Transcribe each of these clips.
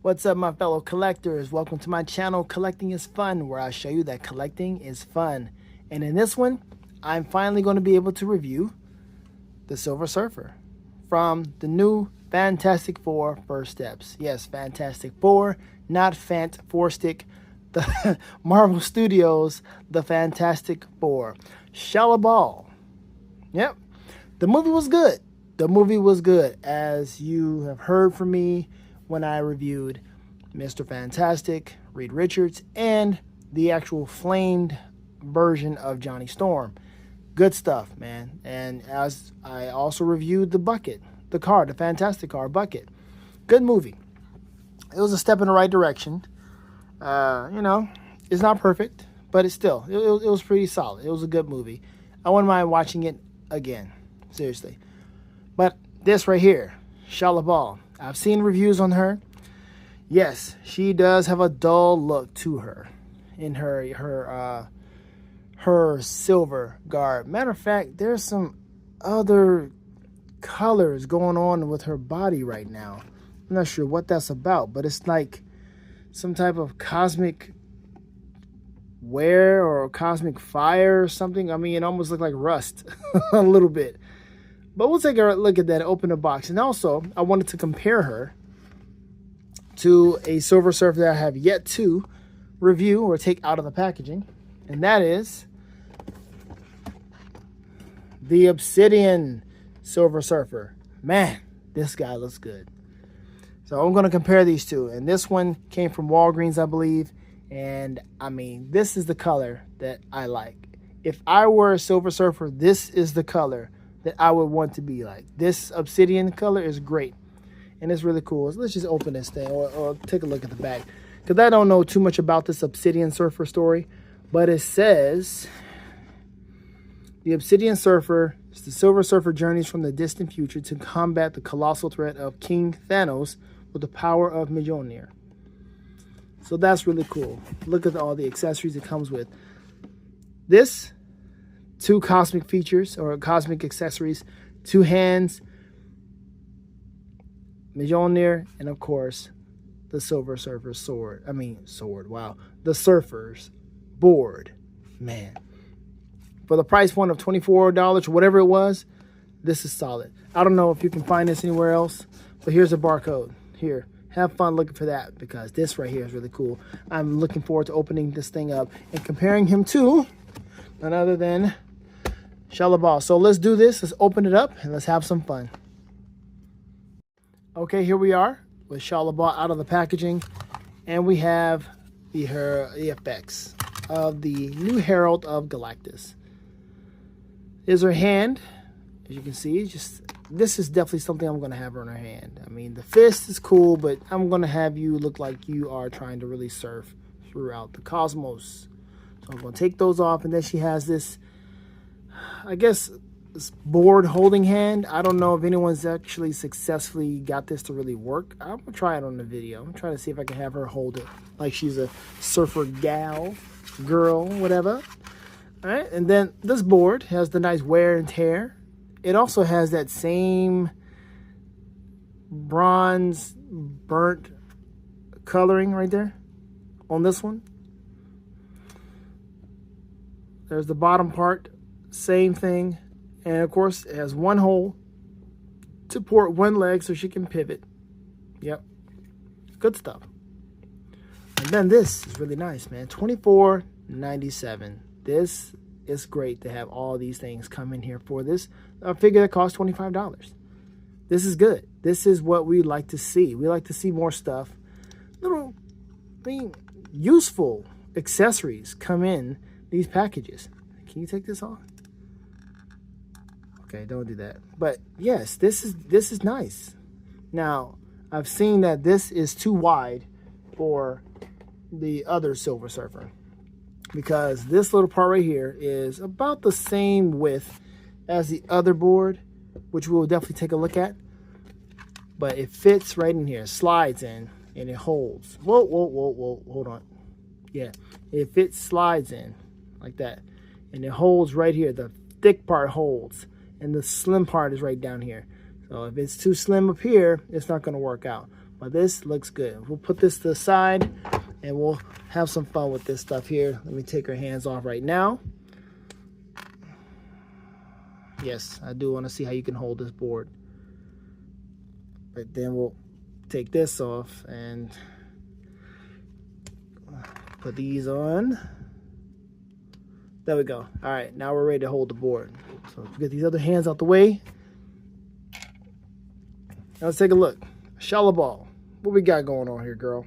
What's up, my fellow collectors? Welcome to my channel, Collecting is Fun, where I show you that collecting is fun. And in this one, I'm finally going to be able to review the Silver Surfer from the new Fantastic Four First Steps. Yes, Fantastic Four, not Fant Four Stick, the Marvel Studios, the Fantastic Four. Shalla Bal. Yep, the movie was good. The movie was good, as you have heard from me when I reviewed Mr. Fantastic, Reed Richards, and the actual flamed version of Johnny Storm. Good stuff, man. And as I also reviewed the bucket, the car, the Fantastic car bucket. Good movie. It was a step in the right direction. You know, it's not perfect, but it was pretty solid. It was a good movie. I wouldn't mind watching it again, seriously. But this right here, Shalla Bal, I've seen reviews on her. Yes, she does have a dull look to her in her silver garb. Matter of fact, there's some other colors going on with her body right now. I'm not sure what that's about, but it's like some type of cosmic wear or cosmic fire or something. I mean, it almost looked like rust a little bit. But we'll take a look at that, open the box. And also, I wanted to compare her to a Silver Surfer that I have yet to review or take out of the packaging. And that is the Obsidian Silver Surfer. Man, this guy looks good. So I'm going to compare these two. And this one came from Walgreens, I believe. And I mean, this is the color that I like. If I were a Silver Surfer, this is the color that I would want to be like. This obsidian color is great, and it's really cool. So let's just open this thing or take a look at the back, because I don't know too much about this Obsidian Surfer story, but it says the Obsidian Surfer is the Silver Surfer journeys from the distant future to combat the colossal threat of King Thanos with the power of Mjolnir. So that's really cool. Look at all the accessories it comes with. This, 2 cosmic features or cosmic accessories, 2 hands, Mjolnir, and of course the Silver Surfer sword. Wow, the Surfer's board. Man, for the price point of $24 or whatever it was, this is solid. I don't know if you can find this anywhere else, but here's a barcode. Here, have fun looking for that, because this right here is really cool. I'm looking forward to opening this thing up and comparing him to none other than Shalla Bal. So let's do this. Let's open it up and let's have some fun. Okay, here we are with Shalla Bal out of the packaging, and we have the effects of the new Herald of Galactus. Here's her hand. As you can see, this is definitely something I'm going to have her in her hand. I mean, the fist is cool, but I'm going to have you look like you are trying to really surf throughout the cosmos. So I'm going to take those off, and then she has this, I guess, this board holding hand. I don't know if anyone's actually successfully got this to really work. I'm going to try it on the video. I'm trying to see if I can have her hold it like she's a surfer gal, girl, whatever. All right, and then this board has the nice wear and tear. It also has that same bronze burnt coloring right there on this one. There's the bottom part, same thing. And of course, it has one hole to port one leg so she can pivot. Yep, good stuff. And then this is really nice, man. $24.97. This is great to have all these things come in here for this. I figure it costs $25. This is good. This is what we like to see. We like to see more stuff. Useful accessories come in these packages. Can you take this off? Okay, don't do that. But yes, this is nice. Now, I've seen that this is too wide for the other Silver Surfer, because this little part right here is about the same width as the other board, which we'll definitely take a look at. But it fits right in here, slides in, and it holds. Whoa, hold on. Yeah, it fits, slides in like that, and it holds right here. The thick part holds, and the slim part is right down here. So if it's too slim up here, it's not going to work out. But this looks good. We'll put this to the side, and we'll have some fun with this stuff here. Let me take her hands off right now. Yes, I do want to see how you can hold this board. But then we'll take this off and put these on. There we go. All right, now we're ready to hold the board. So let's get these other hands out the way. Now let's take a look. Shalla Bal. What we got going on here, girl?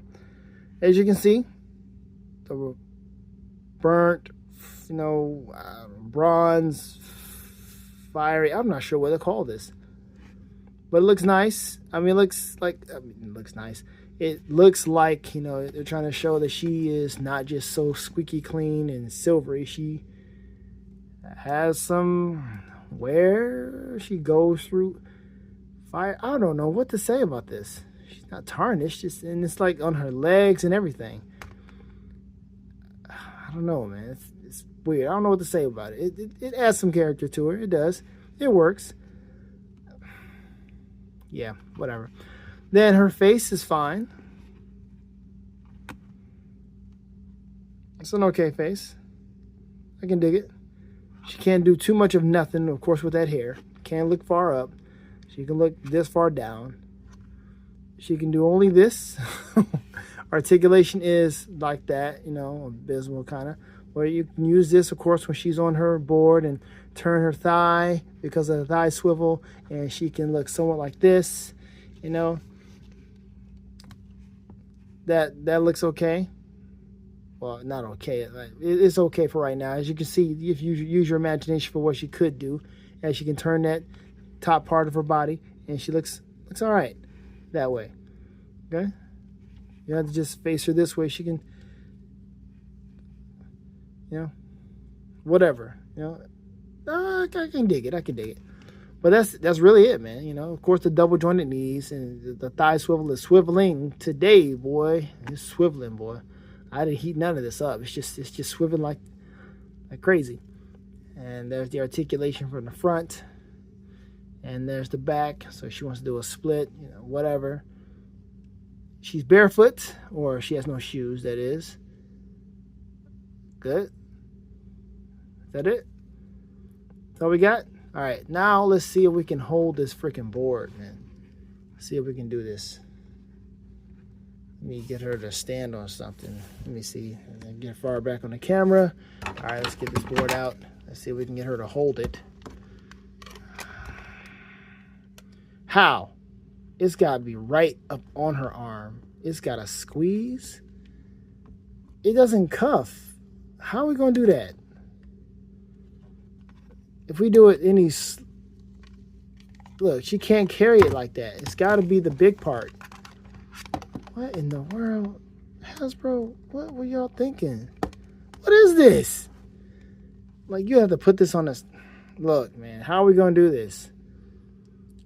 As you can see, the burnt, bronze, fiery. I'm not sure what to call this, but it looks nice. I mean, it looks nice. It looks like, they're trying to show that she is not just so squeaky clean and silvery. She has some where she goes through fire. I don't know what to say about this. She's not tarnished, and it's like on her legs and everything. I don't know, man. It's weird. I don't know what to say about it. It adds some character to her. It does. It works. Yeah, whatever. Then her face is fine. It's an okay face. I can dig it. She can't do too much of nothing, of course, with that hair. Can't look far up. She can look this far down. She can do only this. Articulation is like that, abysmal kind of. Where you can use this, of course, when she's on her board and turn her thigh because of the thigh swivel, and she can look somewhat like this, That looks okay. Well, not okay. It's okay for right now. As you can see, if you use your imagination for what she could do, and she can turn that top part of her body, and she looks all right that way. Okay? You have to just face her this way. She can, whatever. I can dig it. I can dig it. But that's really it, man. Of course, the double jointed knees and the thigh swivel is swiveling today, boy. It's swiveling, boy. I didn't heat none of this up. It's just swiveling like crazy. And there's the articulation from the front. And there's the back. So she wants to do a split, whatever. She's barefoot, or she has no shoes, that is. Good. Is that it? That's all we got? All right, now let's see if we can hold this freaking board, man. Let's see if we can do this. Let me get her to stand on something. Let me see. Get far back on the camera. All right, let's get this board out. Let's see if we can get her to hold it. How? It's got to be right up on her arm. It's got to squeeze. It doesn't cuff. How are we going to do that? If we do it look, she can't carry it like that. It's got to be the big part. What in the world? Hasbro, what were y'all thinking? What is this? Like, you have to put this on this. Look, man, how are we going to do this?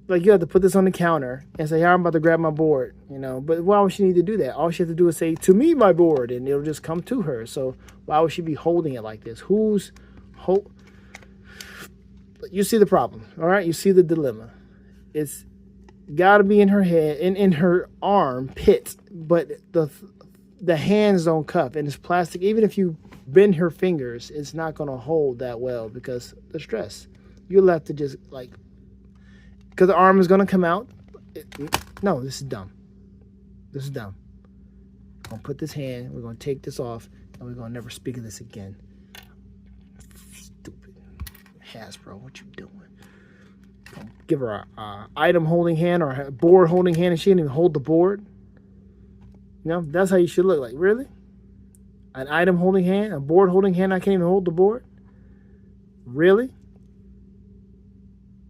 Like, you have to put this on the counter and say, "Here, I'm about to grab my board," But why would she need to do that? All she has to do is say, "To me, my board," and it'll just come to her. So why would she be holding it like this? You see the problem, all right? You see the dilemma. It's got to be in her head, in her arm pit, but the hands don't cuff, and it's plastic. Even if you bend her fingers, it's not going to hold that well because the stress. You'll have to just because the arm is going to come out. No, this is dumb. This is dumb. We're going to put this hand, we're going to take this off, and we're going to never speak of this again. Stupid Hasbro, what you doing? Give her a item holding hand or a board holding hand, and she didn't even hold the board. That's how you should look like. Really? An item holding hand, a board holding hand, I can't even hold the board? Really?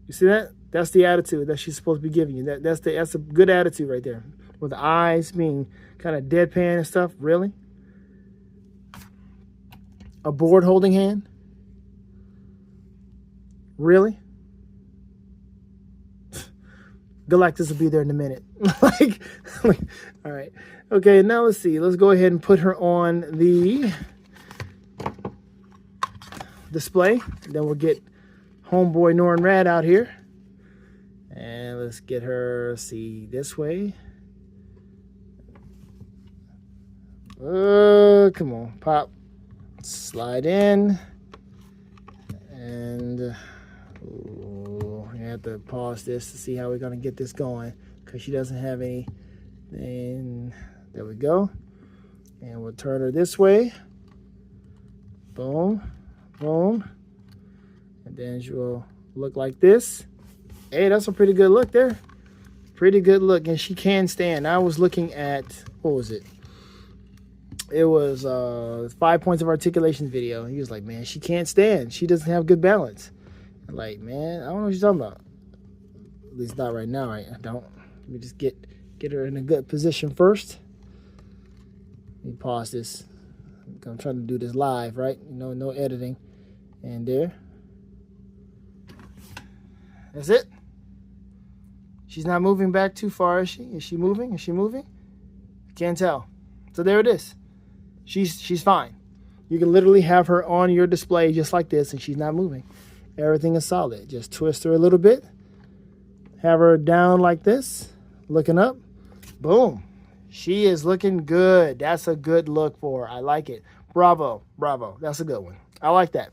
You see that? That's the attitude that she's supposed to be giving you. That's a good attitude right there. With the eyes being kind of deadpan and stuff. Really? A board holding hand? Really? Galactus will be there in a minute. All right. Okay, now let's see. Let's go ahead and put her on the display. Then we'll get homeboy Norn Rad out here. And let's get her, see, this way. Come on, pop. Slide in. And we have to pause this to see how we're going to get this going, because she doesn't have anything. There we go. And we'll turn her this way. Boom, boom. And then she will look like this. Hey, that's a pretty good look there. Pretty good look. And she can stand. I was looking at, what was it? It was 5 points of articulation video. He was like, man, she can't stand. She doesn't have good balance. I'm like, man, I don't know what you're talking about. At least not right now, right? I don't. Let me just get her in a good position first. Let me pause this. I'm trying to do this live, right? You know, no editing. And there. That's it. She's not moving back too far, is she? Is she moving? Is she moving? Can't tell. So there it is. She's fine. You can literally have her on your display just like this, and she's not moving. Everything is solid. Just twist her a little bit. Have her down like this, looking up. Boom. She is looking good. That's a good look for her. I like it. Bravo. Bravo. That's a good one. I like that.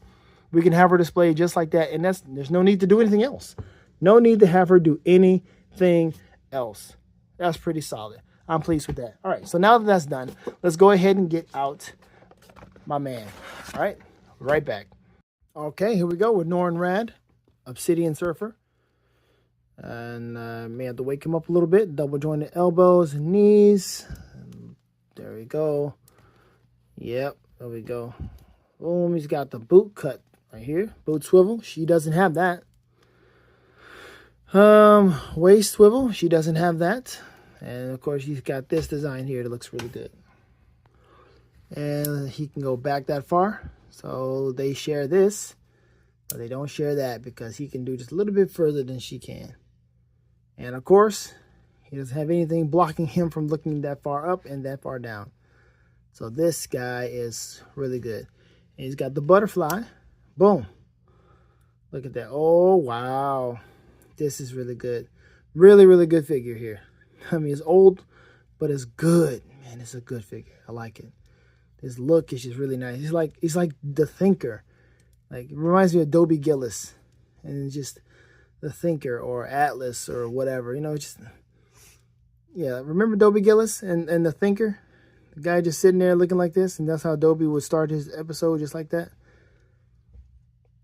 We can have her displayed just like that, and there's no need to do anything else. No need to have her do anything else. That's pretty solid. I'm pleased with that. All right, so now that that's done, let's go ahead and get out my man. All right, right back. Okay, here we go with Norn Rad, Obsidian Surfer. And may have to wake him up a little bit. Double jointed elbows and knees. There we go. Yep, there we go. Boom, he's got the boot cut right here. Boot swivel. She doesn't have that. Waist swivel. She doesn't have that. And of course, he's got this design here that looks really good. And he can go back that far. So they share this, but they don't share that because he can do just a little bit further than she can. And of course, he doesn't have anything blocking him from looking that far up and that far down. So this guy is really good. And he's got the butterfly. Boom. Look at that. Oh, wow. This is really good. Really, really good figure here. I mean, it's old, but it's good. Man, it's a good figure. I like it. His look is just really nice. He's like the thinker. Like, it reminds me of Dobie Gillis. And it's just the thinker or Atlas or whatever. You know, just, yeah. Remember Dobie Gillis and the thinker? The guy just sitting there looking like this. And that's how Dobie would start his episode, just like that.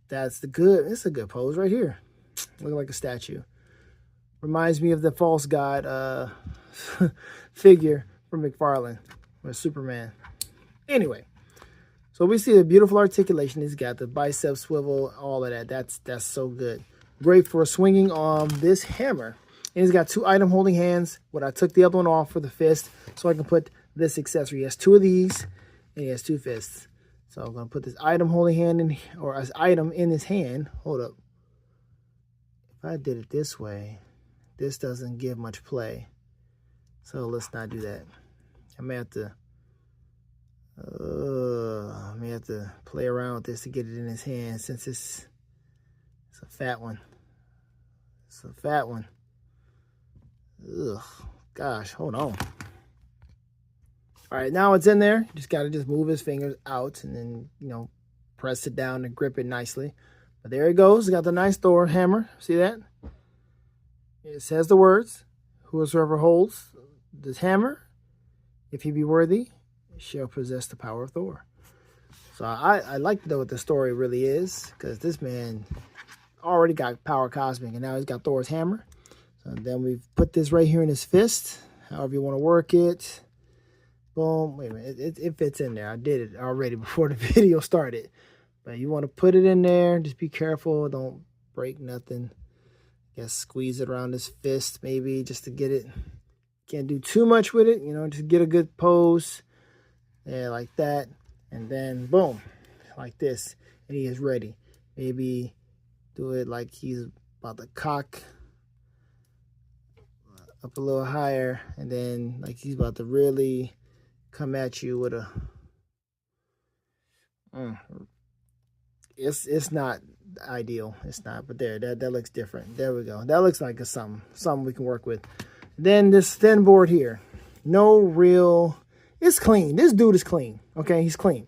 That's it's a good pose right here. Looking like a statue. Reminds me of the false god figure from McFarlane or Superman. Anyway, so we see the beautiful articulation. He's got the bicep swivel, all of that. That's so good. Great for swinging on this hammer. And he's got 2 item holding hands. What I took the other one off for the fist so I can put this accessory. He has 2 of these and he has 2 fists. So I'm going to put this item holding hand in, or as item in his hand. Hold up. If I did it this way, this doesn't give much play. So let's not do that. I may have to play around with this to get it in his hand, since it's a fat one. It's a fat one. Ugh, gosh, hold on. All right, now it's in there. You just got to move his fingers out and then, you know, press it down and grip it nicely. But there it goes. It's got the nice Thor hammer. See that? It says the words, whosoever holds this hammer, if he be worthy, shall possess the power of Thor. So I like to know what the story really is, because this man already got power cosmic, and now he's got Thor's hammer. So then we've put this right here in his fist, however you want to work it. Boom. Wait a minute. It fits in there. I did it already before the video started. But you want to put it in there. Just be careful. Don't break nothing. Guess squeeze it around his fist maybe just to get it. Can't do too much with it. You know, just get a good pose. Yeah, like that. And then boom. Like this. And he is ready. Maybe do it like he's about to cock up a little higher. And then like he's about to really come at you with a... It's not ideal. It's not, but there, that looks different. There we go. That looks like a something we can work with. Then this thin board here, no real. It's clean. This dude is clean. Okay, he's clean,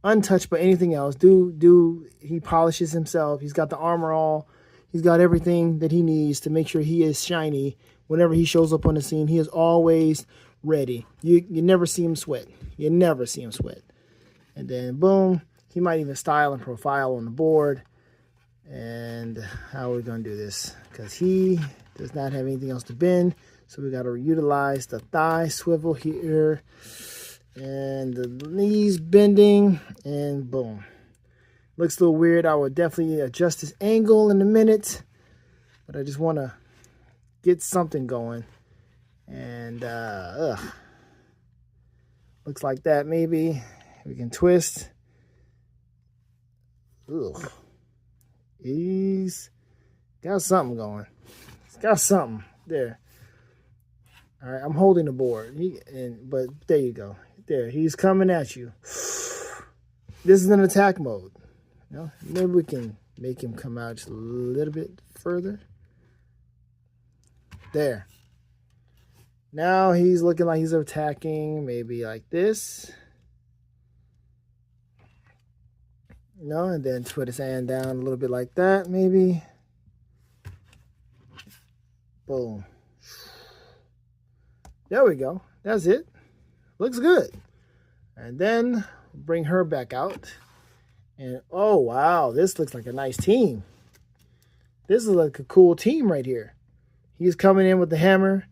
untouched by anything else. He polishes himself. He's got the armor all. He's got everything that he needs to make sure he is shiny whenever he shows up on the scene. He is always ready. You never see him sweat. You never see him sweat. And then boom, he might even style and profile on the board. And how are we going to do this? Because he does not have anything else to bend. So we got to utilize the thigh swivel here. And the knees bending. And boom. Looks a little weird. I will definitely adjust this angle in a minute. But I just want to get something going. And looks like that maybe. We can twist. Ugh. He's got something going. He's got something there. All right, I'm holding the board. But there you go. There, he's coming at you. This is an attack mode. You know, maybe we can make him come out just a little bit further. There. Now he's looking like he's attacking, maybe like this. You know, and then put his hand down a little bit like that, maybe. Boom. There we go. That's it. Looks good. And then bring her back out. And oh, wow, this looks like a nice team. This is like a cool team right here. He's coming in with the hammer.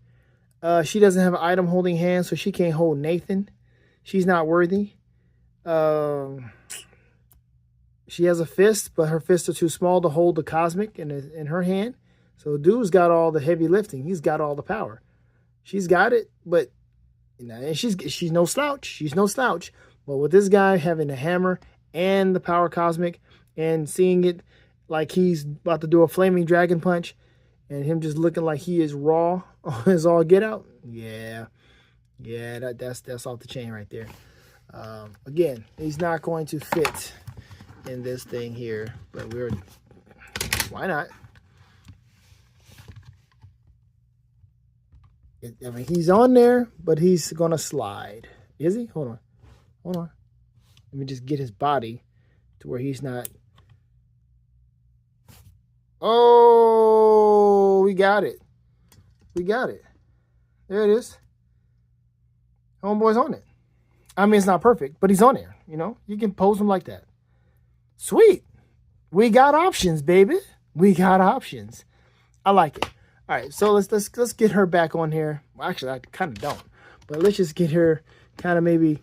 She doesn't have an item holding hand, so she can't hold Nathan. She's not worthy. She has a fist, but her fists are too small to hold the cosmic in her hand. So dude's got all the heavy lifting. He's got all the power. She's got it, but you know, and she's no slouch. She's no slouch. But with this guy having the hammer and the power cosmic and seeing it like he's about to do a flaming dragon punch and him just looking like he is raw on his all get out. Yeah, that's off the chain right there. Again, he's not going to fit in this thing here, but why not? I mean, he's on there, but he's gonna slide. Is he? Hold on. Let me just get his body to where he's not. Oh, we got it. There it is. Homeboy's on it. I mean, it's not perfect, but he's on there. You know, you can pose him like that. Sweet. We got options, baby. We got options. I like it. All right, so let's get her back on here. Well, actually, I kind of don't, but let's just get her kind of maybe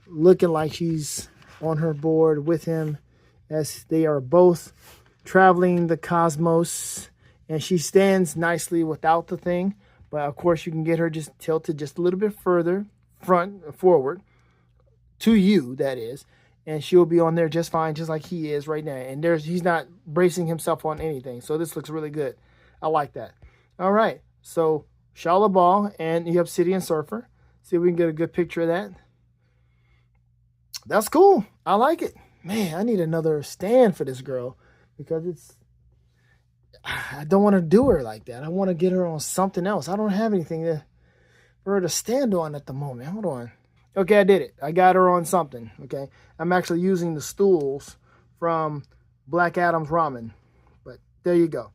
looking like she's on her board with him as they are both traveling the cosmos, and she stands nicely without the thing. But of course, you can get her just tilted just a little bit further forward to you, that is. And she'll be on there just fine, just like he is right now. And he's not bracing himself on anything. So this looks really good. I like that. All right. So Shalla Bal and the Obsidian Surfer. See if we can get a good picture of that. That's cool. I like it. Man, I need another stand for this girl because I don't want to do her like that. I want to get her on something else. I don't have anything for her to stand on at the moment. Hold on. Okay, I did it. I got her on something, okay? I'm actually using the stools from Black Adam's Ramen. But there you go.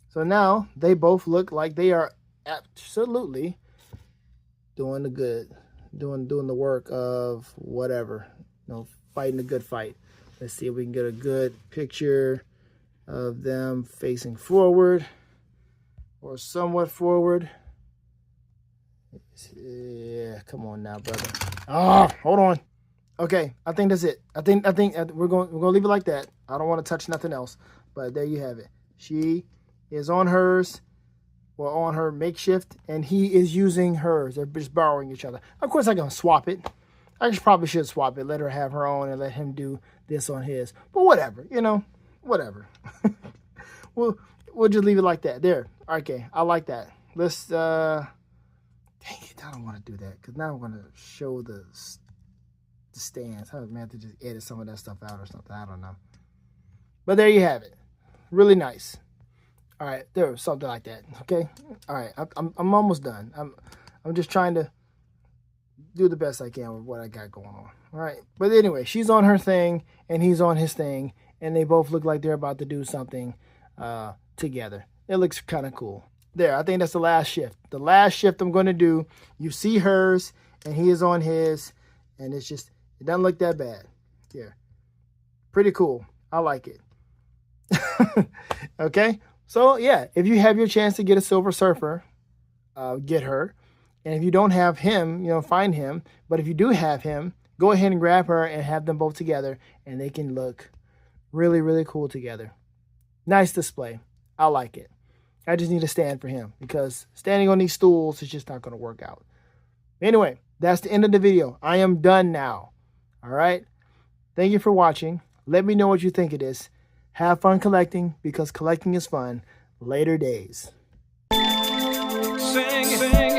So now they both look like they are absolutely doing the good, doing the work of whatever, you know, fighting a good fight. Let's see if we can get a good picture of them facing forward or somewhat forward. Yeah, come on now, brother. Oh, hold on. Okay, I think that's it. I think we're going to leave it like that. I don't want to touch nothing else. But there you have it. She is on hers, or on her makeshift, and he is using hers. They're just borrowing each other. Of course, I'm going to swap it. I probably should swap it. Let her have her own and let him do this on his. But whatever, you know, whatever. we'll just leave it like that. There. Okay, I like that. Let's, dang it, I don't want to do that because now I'm going to show the stands. I may have to just edit some of that stuff out or something. I don't know. But there you have it. Really nice. All right, there was something like that. Okay. All right, I'm almost done. I'm just trying to do the best I can with what I got going on. All right. But anyway, she's on her thing and he's on his thing, and they both look like they're about to do something together. It looks kind of cool. There, I think that's the last shift. The last shift I'm going to do, you see hers and he is on his, and it's just, it doesn't look that bad. Yeah. Pretty cool. I like it. Okay. So yeah, if you have your chance to get a Silver Surfer, get her. And if you don't have him, you know, find him. But if you do have him, go ahead and grab her and have them both together, and they can look really, really cool together. Nice display. I like it. I just need a stand for him because standing on these stools is just not going to work out. Anyway, that's the end of the video. I am done now. All right. Thank you for watching. Let me know what you think of this. Have fun collecting because collecting is fun. Later days. Sing, sing.